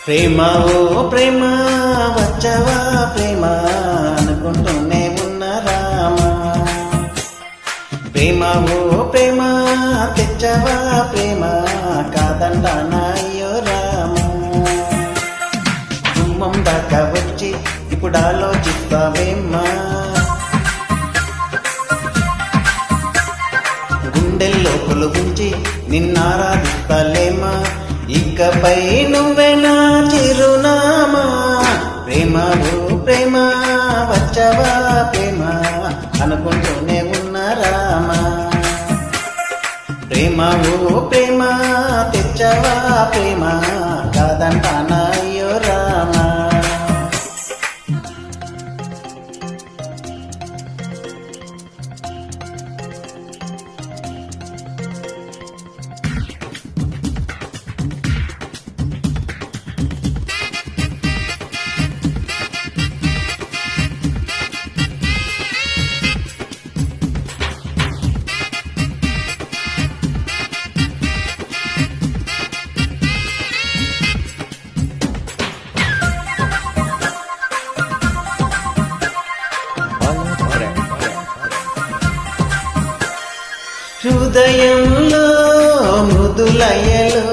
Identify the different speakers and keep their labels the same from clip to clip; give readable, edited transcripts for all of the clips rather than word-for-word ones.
Speaker 1: ప్రేమ ఓ ప్రేమ వచ్చవా ప్రేమ అనుకుంటూనే ఉన్న రామా. ప్రేమ ఓ ప్రేమ తెచ్చవా ప్రేమ కాదంటానాయ్యో రామా. గుమ్మం దాకా వచ్చి ఇప్పుడు ఆలోచిస్తావేమ్మా. గుండెల్లో కొలుగుంచి నిన్నారాధిస్తాలేమా. ఇకపై నువ్వే నా చిరునామా. ప్రేమ ఓ ప్రేమ వచ్చవా ప్రేమ అనుకుంటూనే ఉన్న రామా. ప్రేమ ఓ ప్రేమ తెచ్చవా ప్రేమ కాదంటానాయ్యో రామా. హృదయంలో మృదులయలో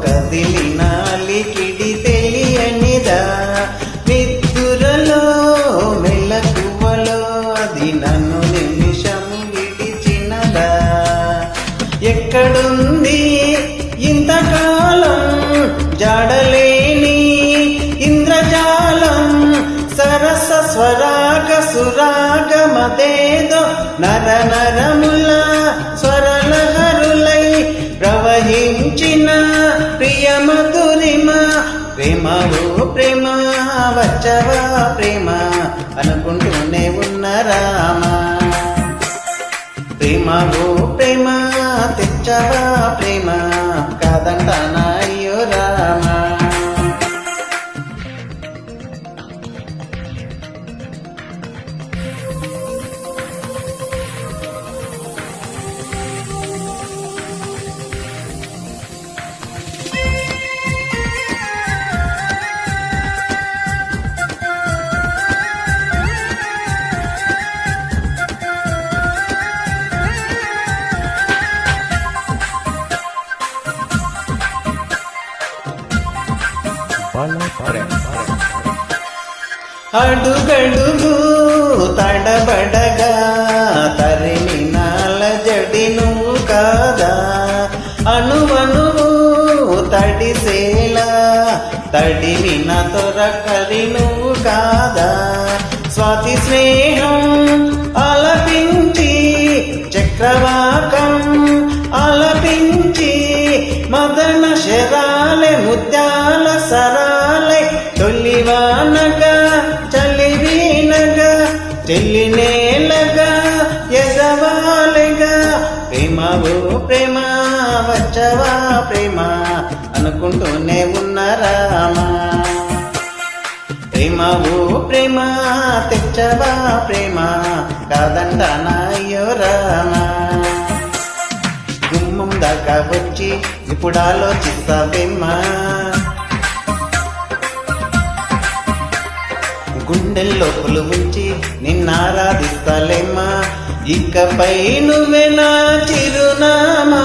Speaker 1: కదిలిన అలికిడి తెలియనిదా. నిద్దురలో మెలకువలో అది నన్ను నిమిషం విడిచినదా. ఎక్కడుంది ఇంతకాలం జాడలేని ఇంద్రజాలం. సరస స్వరాగ సురాగమదేదో నర నరముల స్వరలహరులై ప్రవహించిన ప్రియమధురిమ. ప్రేమ ఓ ప్రేమ వచ్చవా ప్రేమ అనుకుంటూనే ఉన్న రామా. ప్రేమ ఓ ప్రేమ తెచ్చవా ప్రేమ కాదంటానాయ్యో రామా. అడుగడుగు తడబడగా తరిమిన అలజడి నువ్వు కాదా. అణువణువు తడిసేలా తడిమిన తొరకరి నువ్వు కాదా. స్వాతి స్నేహం ఆలపించి చక్రవాకం ఆలపించి మదన శరాలే ముత్యాల సరాలే తొలివానగా చలివీనగా చెల్లినేలగా ఎగవాలిగా. ప్రేమ ఓ ప్రేమ వచ్చవా ప్రేమ అనుకుంటూనే ఉన్న రామా. ప్రేమ ఓ ప్రేమ తెచ్చవా ప్రేమ కాదంటానాయ్యో రామా. గుమ్మం దాకా వచ్చి ఇప్పుడు ఆలోచిస్తావేమ్మా. గుండెల్లో కొలువుంచి నిన్నారాధిస్తాలేమ్మా. ఇకపై నువ్వే నా చిరునామా.